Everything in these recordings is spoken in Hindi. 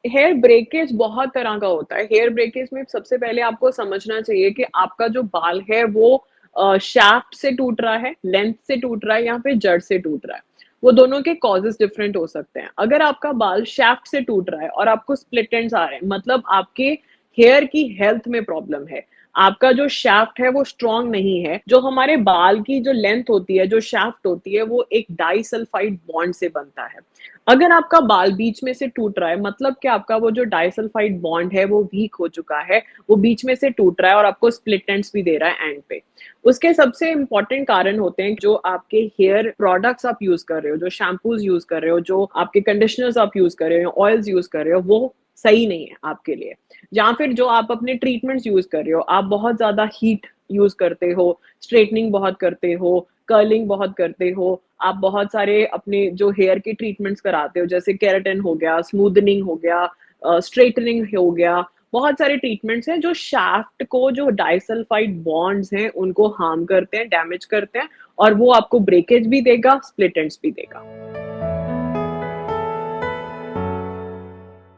हेयर ब्रेकेज बहुत तरह का होता है। हेयर ब्रेकेज में सबसे पहले आपको समझना चाहिए कि आपका जो बाल है वो शाफ्ट से टूट रहा है, लेंथ से टूट रहा है या फिर जड़ से टूट रहा है। वो दोनों के कॉजेज़ डिफरेंट हो सकते हैं। अगर आपका बाल शाफ्ट से टूट रहा है और आपको स्प्लिट एंड्स आ रहे हैं, मतलब आपके हेयर की हेल्थ में प्रॉब्लम है। आपका जो शाफ्ट है वो स्ट्रॉन्ग नहीं है। जो हमारे बाल की जो लेंथ होती है, जो शाफ्ट होती है, वो एक डाइसल्फाइड बॉन्ड से बनता है। अगर आपका बाल बीच में से टूट रहा है, मतलब कि आपका वो जो डाइसल्फाइड बॉन्ड है वो वीक हो चुका है, वो बीच में से टूट रहा है और आपको स्प्लिट एंड्स भी दे रहा है एंड पे। उसके सबसे इंपॉर्टेंट कारण होते हैं जो आपके हेयर प्रोडक्ट्स आप यूज कर रहे हो, जो शैम्पूज यूज कर रहे हो, जो आपके कंडीशनर्स आप यूज कर रहे हो, ऑयल्स यूज कर रहे हो, वो सही नहीं है आपके लिए। या फिर जो आप अपने ट्रीटमेंट्स यूज कर रहे हो, आप बहुत ज्यादा हीट यूज करते हो, स्ट्रेटनिंग बहुत करते हो, कर्लिंग बहुत करते हो, आप बहुत सारे अपने जो हेयर के ट्रीटमेंट्स कराते हो, जैसे केराटिन हो गया, स्मूदनिंग हो गया, स्ट्रेटनिंग हो गया। बहुत सारे ट्रीटमेंट्स हैं जो शाफ्ट को, जो डाइसल्फाइड बॉन्ड्स हैं उनको हार्म करते हैं, डैमेज करते हैं, और वो आपको ब्रेकेज भी देगा, स्प्लिट एंड्स भी देगा।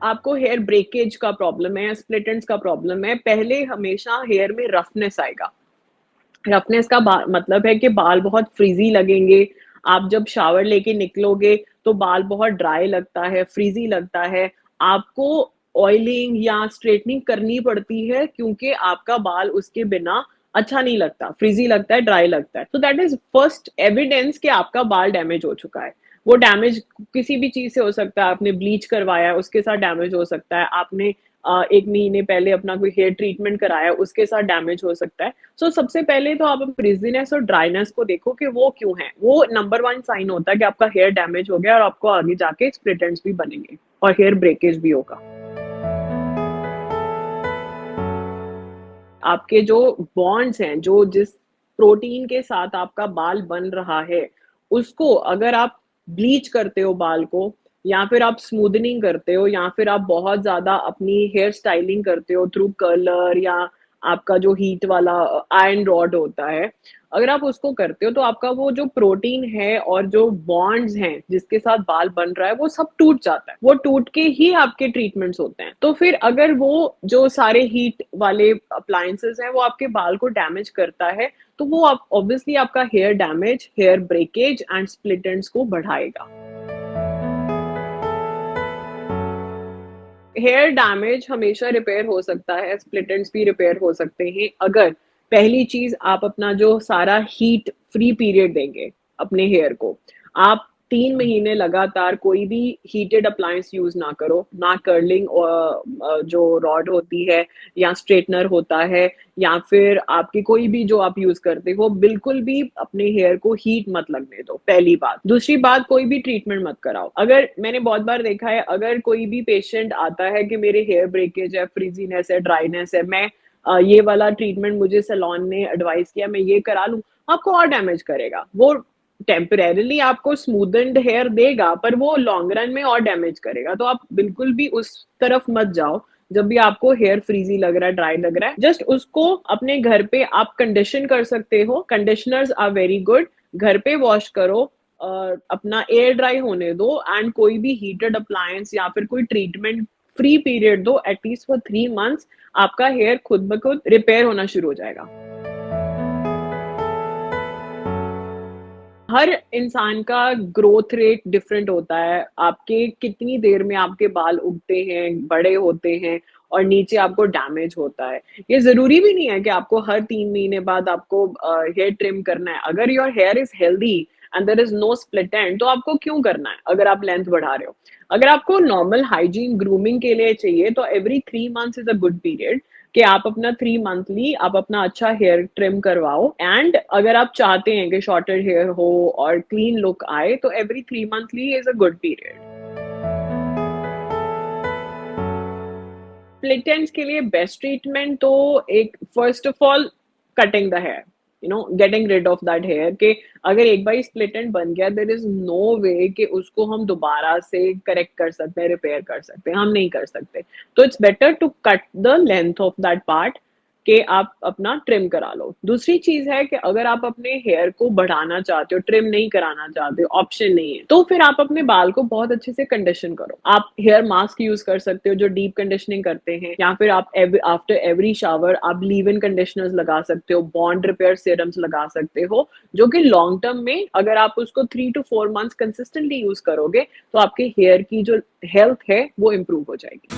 आपको हेयर ब्रेकेज का प्रॉब्लम है या स्प्लिट एंड्स का प्रॉब्लम है, पहले हमेशा हेयर में रफनेस आएगा। रफनेस का मतलब है कि बाल बहुत फ्रीजी लगेंगे। आप जब शावर लेके निकलोगे तो बाल बहुत ड्राई लगता है, फ्रीजी लगता है। आपको ऑयलिंग या स्ट्रेटनिंग करनी पड़ती है क्योंकि आपका बाल उसके बिना अच्छा नहीं लगता, फ्रीजी लगता है, ड्राई लगता है। तो दैट इज फर्स्ट एविडेंस कि आपका बाल डैमेज हो चुका है। वो डैमेज किसी भी चीज से हो सकता है। आपने ब्लीच करवाया, उसके साथ डैमेज हो सकता है। आपने 1 महीने पहले अपना कोई हेयर ट्रीटमेंट कराया, उसके साथ डैमेज हो सकता है। सो सबसे पहले तो आप फ्रिजीनेस और ड्राइनेस को देखो कि वो क्यों है। वो नंबर वन साइन होता है कि आपका हेयर डैमेज हो गया और आपको आगे जाके स्प्लिट एंड्स भी बनेंगे और हेयर ब्रेकेज भी होगा। आपके जो बॉन्ड्स हैं, जो जिस प्रोटीन के साथ आपका बाल बन रहा है, उसको अगर आप ब्लीच करते हो बाल को, या फिर आप स्मूदनिंग करते हो, या फिर आप बहुत ज़्यादा अपनी हेयर स्टाइलिंग करते हो थ्रू कर्लर, या आपका जो हीट वाला आयरन रॉड होता है, अगर आप उसको करते हो तो आपका वो जो प्रोटीन है और जो बॉन्ड्स हैं जिसके साथ बाल बन रहा है वो सब टूट जाता है। वो टूट के ही आपके ट्रीटमेंट्स होते हैं। तो फिर अगर वो जो सारे हीट वाले अप्लायंसेस हैं वो आपके बाल को डैमेज करता है, तो वो आप ऑब्वियसली आपका hair damage, hair breakage and split ends को बढ़ाएगा। हेयर डैमेज हमेशा रिपेयर हो सकता है, स्प्लिट एंड्स भी रिपेयर हो सकते हैं अगर पहली चीज आप अपना जो सारा हीट फ्री पीरियड देंगे अपने हेयर को। आप 3 महीने लगातार कोई भी हीटेड अप्लायंस यूज ना करो, ना कर्लिंग जो रॉड होती है या स्ट्रेटनर होता है, या फिर आपकी कोई भी जो आप यूज करते हो, बिल्कुल भी अपने हेयर को हीट मत लगने दो। पहली बात। दूसरी बात, कोई भी ट्रीटमेंट मत कराओ। अगर मैंने बहुत बार देखा है, अगर कोई भी पेशेंट आता है कि मेरे हेयर ब्रेकेज है, फ्रीजीनेस है, ड्राइनेस है, मैं ये वाला ट्रीटमेंट मुझे सैलून ने एडवाइस किया, मैं ये करा लूं, आपको और डैमेज करेगा वो। टेम्परेरीली आपको स्मूदन्ड हेयर देगा पर वो लॉन्ग रन में और डैमेज करेगा। तो आप बिल्कुल भी उस तरफ मत जाओ। जब भी आपको हेयर फ्रीजी लग रहा है, ड्राई लग रहा है, जस्ट उसको अपने घर पे आप कंडीशन कर सकते हो। Conditioners are very good. घर पे वॉश करो, अपना एयर ड्राई होने दो, एंड कोई भी हीटेड अप्लायंस या फिर कोई ट्रीटमेंट फ्री पीरियड दो, एटलीस्ट फॉर 3 मंथ्स। आपका हेयर खुद ब खुद रिपेयर होना शुरू हो जाएगा। हर इंसान का ग्रोथ रेट डिफरेंट होता है। आपके कितनी देर में आपके बाल उगते हैं, बड़े होते हैं, और नीचे आपको डैमेज होता है। ये ज़रूरी भी नहीं है कि आपको हर 3 महीने बाद आपको हेयर ट्रिम करना है। अगर your hair is healthy and there is no split end, तो आपको क्यों करना है अगर आप लेंथ बढ़ा रहे हो? अगर आपको नॉर्मल हाइजीन ग्रूमिंग के लिए चाहिए तो every 3 months is a good period कि आप अपना 3 मंथली आप अपना अच्छा हेयर ट्रिम करवाओ। एंड अगर आप चाहते हैं कि शॉर्टर हेयर हो और क्लीन लुक आए, तो every 3 monthly is a good period. Split ends के लिए बेस्ट ट्रीटमेंट तो एक, first of all, cutting the hair, getting rid of that hair. के अगर एक बार स्प्लिट एंड बन गया, देर इज नो वे कि उसको हम दोबारा से करेक्ट कर सकते हैं, रिपेयर कर सकते हैं, हम नहीं कर सकते। तो it's better to cut the length of that part, कि आप अपना ट्रिम करा लो। दूसरी चीज़ है कि अगर आप अपने हेयर को बढ़ाना चाहते हो, ट्रिम नहीं कराना चाहते हो, ऑप्शन नहीं है, तो फिर आप अपने बाल को बहुत अच्छे से कंडीशन करो। आप हेयर मास्क यूज़ कर सकते हो जो डीप कंडीशनिंग करते हैं, या फिर आप आफ्टर एवरी शावर आप लीव इन कंडीशनर्स लगा सकते हो, बॉन्ड रिपेयर सीरम्स लगा सकते हो, जो कि लॉन्ग टर्म में अगर आप उसको 3 टू 4 मंथ्स कंसिस्टेंटली यूज़ करोगे, तो आपके हेयर की जो हेल्थ है, वो इम्प्रूव हो जाएगी।